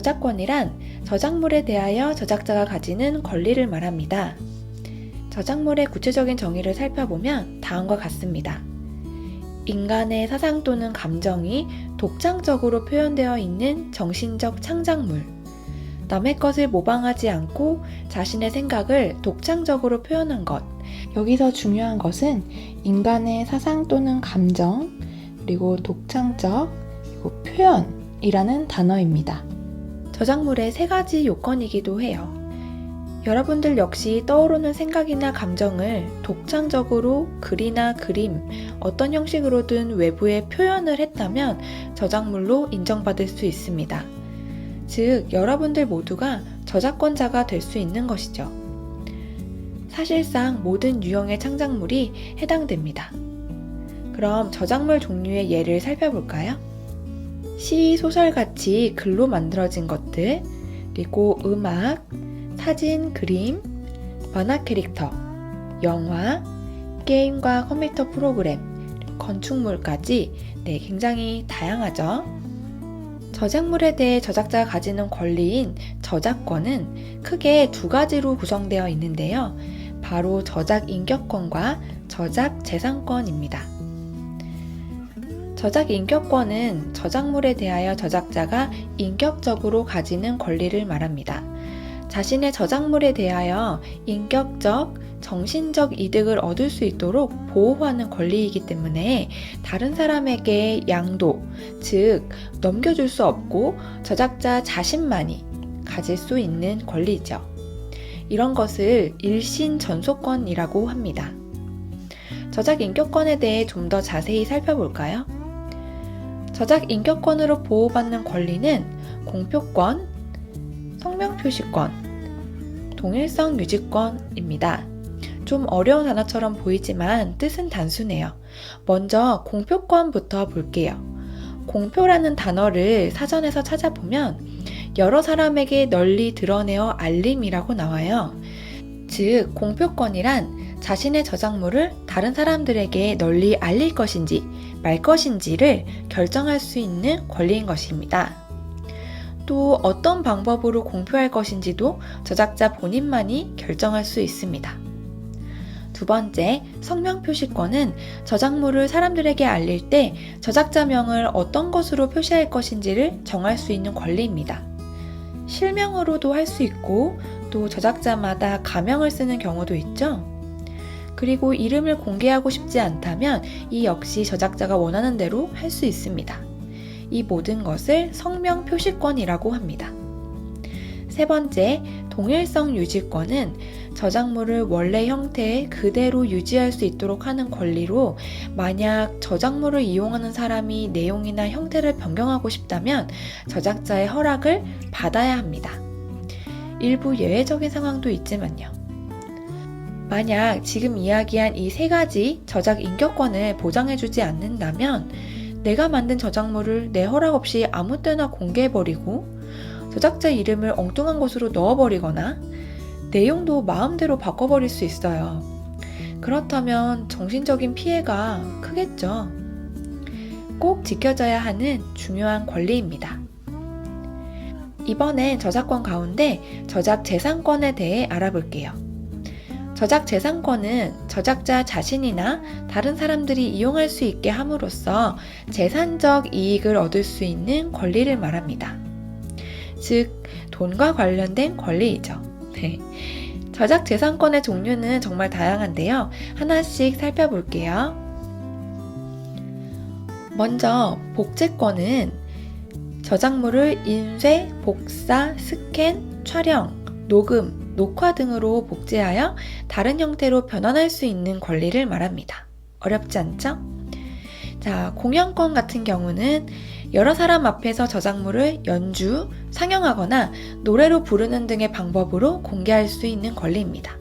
저작권이란 저작물에 대하여 저작자가 가지는 권리를 말합니다. 저작물의 구체적인 정의를 살펴보면 다음과 같습니다. 인간의 사상 또는 감정이 독창적으로 표현되어 있는 정신적 창작물. 남의 것을 모방하지 않고 자신의 생각을 독창적으로 표현한 것. 여기서 중요한 것은 인간의 사상 또는 감정, 그리고 독창적, 그리고 표현이라는 단어입니다. 저작물의 세 가지 요건이기도 해요. 여러분들 역시 떠오르는 생각이나 감정을 독창적으로 글이나 그림, 어떤 형식으로든 외부에 표현을 했다면 저작물로 인정받을 수 있습니다. 즉, 여러분들 모두가 저작권자가 될 수 있는 것이죠. 사실상 모든 유형의 창작물이 해당됩니다. 그럼 저작물 종류의 예를 살펴볼까요? 시, 소설같이 글로 만들어진 것들, 그리고 음악, 사진, 그림, 만화 캐릭터, 영화, 게임과 컴퓨터 프로그램, 건축물까지 굉장히 다양하죠. 저작물에 대해 저작자가 가지는 권리인 저작권은 크게 두 가지로 구성되어 있는데요. 바로 저작 인격권과 저작 재산권입니다. 저작 인격권은 저작물에 대하여 저작자가 인격적으로 가지는 권리를 말합니다. 자신의 저작물에 대하여 인격적, 정신적 이득을 얻을 수 있도록 보호하는 권리이기 때문에 다른 사람에게 양도, 즉 넘겨줄 수 없고 저작자 자신만이 가질 수 있는 권리죠. 이런 것을 일신전소권이라고 합니다. 저작 인격권에 대해 좀 더 자세히 살펴볼까요? 저작 인격권으로 보호받는 권리는 공표권, 성명표시권, 동일성 유지권입니다. 좀 어려운 단어처럼 보이지만 뜻은 단순해요. 먼저 공표권부터 볼게요. 공표라는 단어를 사전에서 찾아보면 여러 사람에게 널리 드러내어 알림이라고 나와요. 즉, 공표권이란 자신의 저작물을 다른 사람들에게 널리 알릴 것인지 말 것인지를 결정할 수 있는 권리인 것입니다. 또 어떤 방법으로 공표할 것인지도 저작자 본인만이 결정할 수 있습니다. 두 번째, 성명표시권은 저작물을 사람들에게 알릴 때 저작자명을 어떤 것으로 표시할 것인지를 정할 수 있는 권리입니다. 실명으로도 할 수 있고 또 저작자마다 가명을 쓰는 경우도 있죠. 그리고 이름을 공개하고 싶지 않다면 이 역시 저작자가 원하는 대로 할 수 있습니다. 이 모든 것을 성명 표시권이라고 합니다. 세 번째, 동일성 유지권은 저작물을 원래 형태에 그대로 유지할 수 있도록 하는 권리로 만약 저작물을 이용하는 사람이 내용이나 형태를 변경하고 싶다면 저작자의 허락을 받아야 합니다. 일부 예외적인 상황도 있지만요. 만약 지금 이야기한 이 세 가지 저작 인격권을 보장해주지 않는다면 내가 만든 저작물을 내 허락 없이 아무 때나 공개해버리고 저작자 이름을 엉뚱한 곳으로 넣어버리거나 내용도 마음대로 바꿔버릴 수 있어요. 그렇다면 정신적인 피해가 크겠죠. 꼭 지켜져야 하는 중요한 권리입니다. 이번엔 저작권 가운데 저작 재산권에 대해 알아볼게요. 저작 재산권은 저작자 자신이나 다른 사람들이 이용할 수 있게 함으로써 재산적 이익을 얻을 수 있는 권리를 말합니다. 즉, 돈과 관련된 권리이죠. 저작 재산권의 종류는 정말 다양한데요. 하나씩 살펴볼게요. 먼저 복제권은 저작물을 인쇄, 복사, 스캔, 촬영, 녹음, 녹화 등으로 복제하여 다른 형태로 변환할 수 있는 권리를 말합니다. 어렵지 않죠? 자, 공연권 같은 경우는 여러 사람 앞에서 저작물을 연주, 상영하거나 노래로 부르는 등의 방법으로 공개할 수 있는 권리입니다.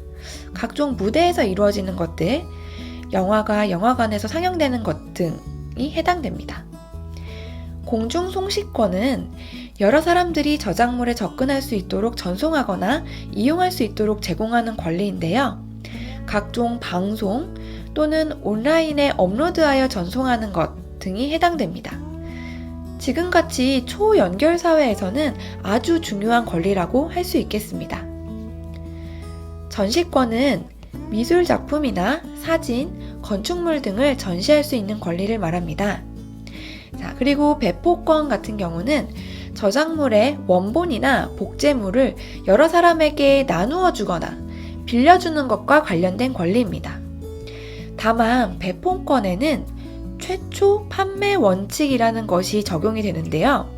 각종 무대에서 이루어지는 것들, 영화가 영화관에서 상영되는 것 등이 해당됩니다. 공중송시권은 여러 사람들이 저작물에 접근할 수 있도록 전송하거나 이용할 수 있도록 제공하는 권리인데요. 각종 방송 또는 온라인에 업로드하여 전송하는 것 등이 해당됩니다. 지금같이 초연결 사회에서는 아주 중요한 권리라고 할 수 있겠습니다. 전시권은 미술 작품이나 사진, 건축물 등을 전시할 수 있는 권리를 말합니다. 자, 그리고 배포권 같은 경우는 저작물의 원본이나 복제물을 여러 사람에게 나누어 주거나 빌려주는 것과 관련된 권리입니다. 다만 배포권에는 최초 판매 원칙이라는 것이 적용이 되는데요.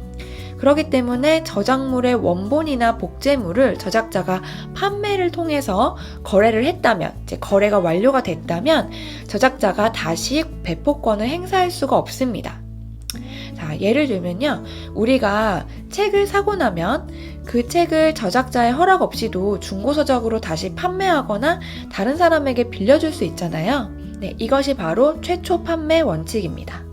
그렇기 때문에 저작물의 원본이나 복제물을 저작자가 판매를 통해서 거래를 했다면, 이제 거래가 완료가 됐다면 저작자가 다시 배포권을 행사할 수가 없습니다. 자, 예를 들면요. 우리가 책을 사고 나면 그 책을 저작자의 허락 없이도 중고서적으로 다시 판매하거나 다른 사람에게 빌려줄 수 있잖아요. 네, 이것이 바로 최초 판매 원칙입니다.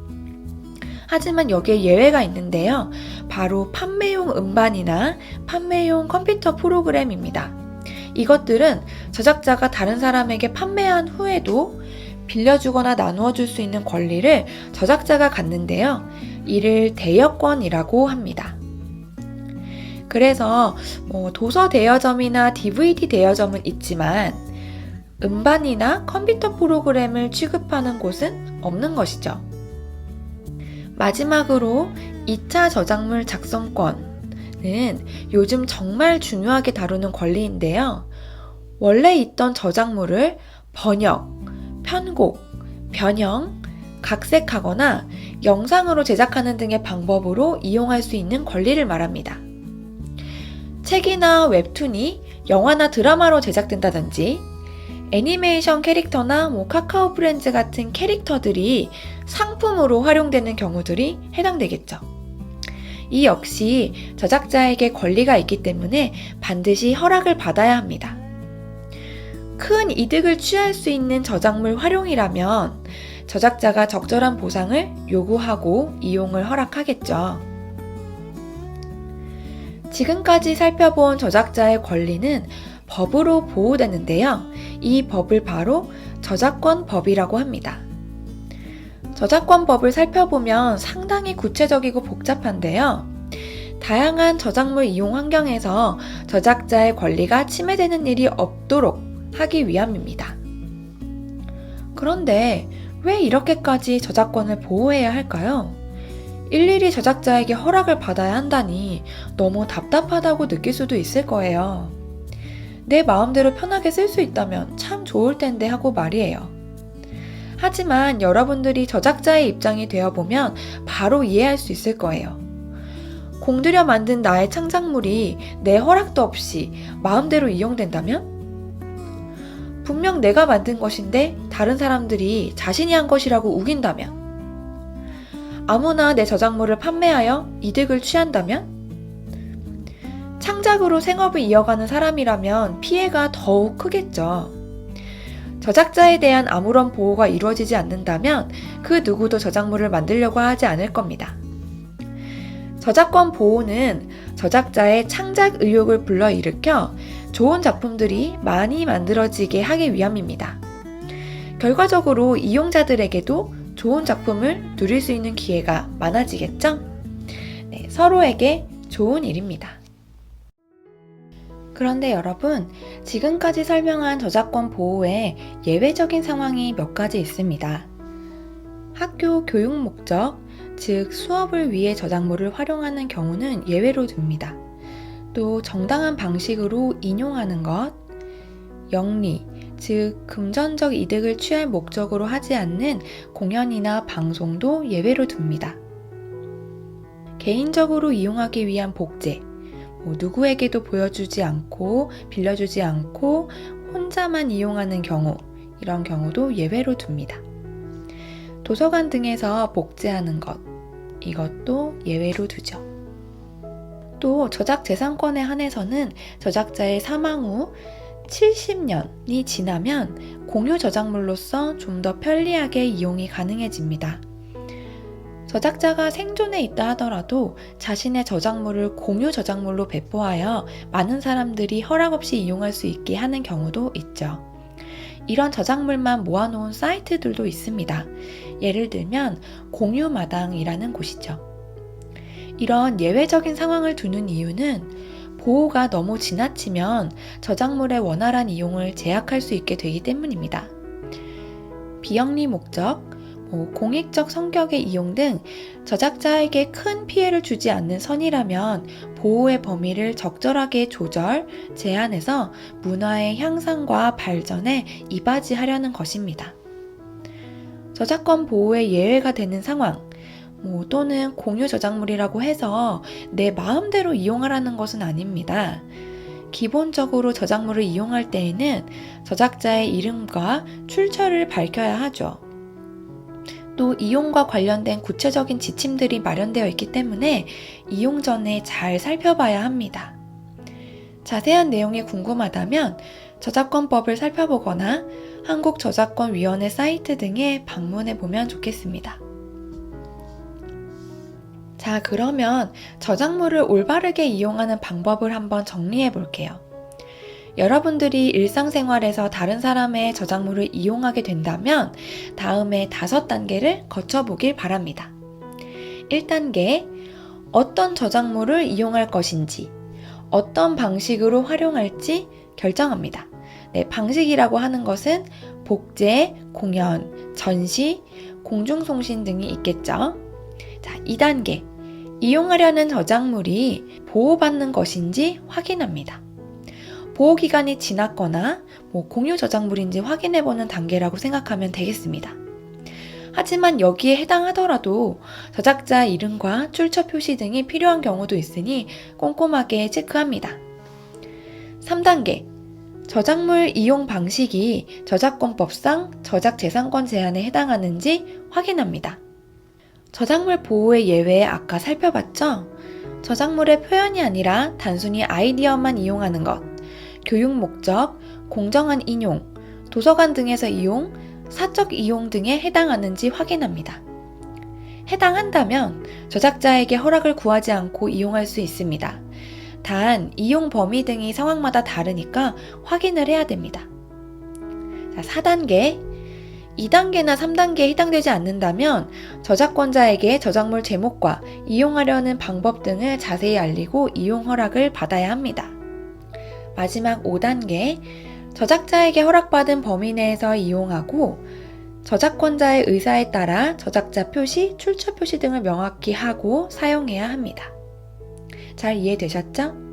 하지만 여기에 예외가 있는데요. 바로 판매용 음반이나 판매용 컴퓨터 프로그램입니다. 이것들은 저작자가 다른 사람에게 판매한 후에도 빌려주거나 나누어 줄 수 있는 권리를 저작자가 갖는데요. 이를 대여권이라고 합니다. 그래서 도서 대여점이나 DVD 대여점은 있지만 음반이나 컴퓨터 프로그램을 취급하는 곳은 없는 것이죠. 마지막으로 2차 저작물 작성권은 요즘 정말 중요하게 다루는 권리인데요. 원래 있던 저작물을 번역, 편곡, 변형, 각색하거나 영상으로 제작하는 등의 방법으로 이용할 수 있는 권리를 말합니다. 책이나 웹툰이 영화나 드라마로 제작된다든지 애니메이션 캐릭터나 카카오 프렌즈 같은 캐릭터들이 상품으로 활용되는 경우들이 해당되겠죠. 이 역시 저작자에게 권리가 있기 때문에 반드시 허락을 받아야 합니다. 큰 이득을 취할 수 있는 저작물 활용이라면 저작자가 적절한 보상을 요구하고 이용을 허락하겠죠. 지금까지 살펴본 저작자의 권리는 법으로 보호되는데요. 이 법을 바로 저작권법이라고 합니다. 저작권법을 살펴보면 상당히 구체적이고 복잡한데요. 다양한 저작물 이용 환경에서 저작자의 권리가 침해되는 일이 없도록 하기 위함입니다. 그런데 왜 이렇게까지 저작권을 보호해야 할까요? 일일이 저작자에게 허락을 받아야 한다니 너무 답답하다고 느낄 수도 있을 거예요. 내 마음대로 편하게 쓸 수 있다면 참 좋을 텐데 하고 말이에요. 하지만 여러분들이 저작자의 입장이 되어보면 바로 이해할 수 있을 거예요. 공들여 만든 나의 창작물이 내 허락도 없이 마음대로 이용된다면? 분명 내가 만든 것인데 다른 사람들이 자신이 한 것이라고 우긴다면? 아무나 내 저작물을 판매하여 이득을 취한다면? 창작으로 생업을 이어가는 사람이라면 피해가 더욱 크겠죠. 저작자에 대한 아무런 보호가 이루어지지 않는다면 그 누구도 저작물을 만들려고 하지 않을 겁니다. 저작권 보호는 저작자의 창작 의욕을 불러일으켜 좋은 작품들이 많이 만들어지게 하기 위함입니다. 결과적으로 이용자들에게도 좋은 작품을 누릴 수 있는 기회가 많아지겠죠? 네, 서로에게 좋은 일입니다. 그런데 여러분, 지금까지 설명한 저작권 보호에 예외적인 상황이 몇 가지 있습니다. 학교 교육 목적, 즉 수업을 위해 저작물을 활용하는 경우는 예외로 둡니다. 또 정당한 방식으로 인용하는 것, 영리, 즉 금전적 이득을 취할 목적으로 하지 않는 공연이나 방송도 예외로 둡니다. 개인적으로 이용하기 위한 복제, 누구에게도 보여주지 않고 빌려주지 않고 혼자만 이용하는 경우, 이런 경우도 예외로 둡니다. 도서관 등에서 복제하는 것, 이것도 예외로 두죠. 또 저작재산권에 한해서는 저작자의 사망 후 70년이 지나면 공유 저작물로서 좀 더 편리하게 이용이 가능해집니다. 저작자가 생존해 있다 하더라도 자신의 저작물을 공유 저작물로 배포하여 많은 사람들이 허락 없이 이용할 수 있게 하는 경우도 있죠. 이런 저작물만 모아놓은 사이트들도 있습니다. 예를 들면 공유마당이라는 곳이죠. 이런 예외적인 상황을 두는 이유는 보호가 너무 지나치면 저작물의 원활한 이용을 제약할 수 있게 되기 때문입니다. 비영리 목적, 공익적 성격의 이용 등 저작자에게 큰 피해를 주지 않는 선이라면 보호의 범위를 적절하게 조절, 제한해서 문화의 향상과 발전에 이바지하려는 것입니다. 저작권 보호의 예외가 되는 상황, 또는 공유 저작물이라고 해서 내 마음대로 이용하라는 것은 아닙니다. 기본적으로 저작물을 이용할 때에는 저작자의 이름과 출처를 밝혀야 하죠. 또 이용과 관련된 구체적인 지침들이 마련되어 있기 때문에 이용 전에 잘 살펴봐야 합니다. 자세한 내용이 궁금하다면 저작권법을 살펴보거나 한국저작권위원회 사이트 등에 방문해 보면 좋겠습니다. 자, 그러면 저작물을 올바르게 이용하는 방법을 한번 정리해 볼게요. 여러분들이 일상생활에서 다른 사람의 저작물을 이용하게 된다면 다음에 5단계를 거쳐보길 바랍니다. 1단계, 어떤 저작물을 이용할 것인지, 어떤 방식으로 활용할지 결정합니다. 방식이라고 하는 것은 복제, 공연, 전시, 공중송신 등이 있겠죠. 자, 2단계, 이용하려는 저작물이 보호받는 것인지 확인합니다. 보호기간이 지났거나 공유 저작물인지 확인해보는 단계라고 생각하면 되겠습니다. 하지만 여기에 해당하더라도 저작자 이름과 출처 표시 등이 필요한 경우도 있으니 꼼꼼하게 체크합니다. 3단계, 저작물 이용 방식이 저작권법상 저작재산권 제한에 해당하는지 확인합니다. 저작물 보호의 예외에 아까 살펴봤죠? 저작물의 표현이 아니라 단순히 아이디어만 이용하는 것, 교육 목적, 공정한 인용, 도서관 등에서 이용, 사적 이용 등에 해당하는지 확인합니다. 해당한다면 저작자에게 허락을 구하지 않고 이용할 수 있습니다. 단, 이용 범위 등이 상황마다 다르니까 확인을 해야 됩니다. 자, 4단계, 2단계나 3단계에 해당되지 않는다면 저작권자에게 저작물 제목과 이용하려는 방법 등을 자세히 알리고 이용 허락을 받아야 합니다. 마지막 5단계, 저작자에게 허락받은 범위 내에서 이용하고 저작권자의 의사에 따라 저작자 표시, 출처 표시 등을 명확히 하고 사용해야 합니다. 잘 이해되셨죠?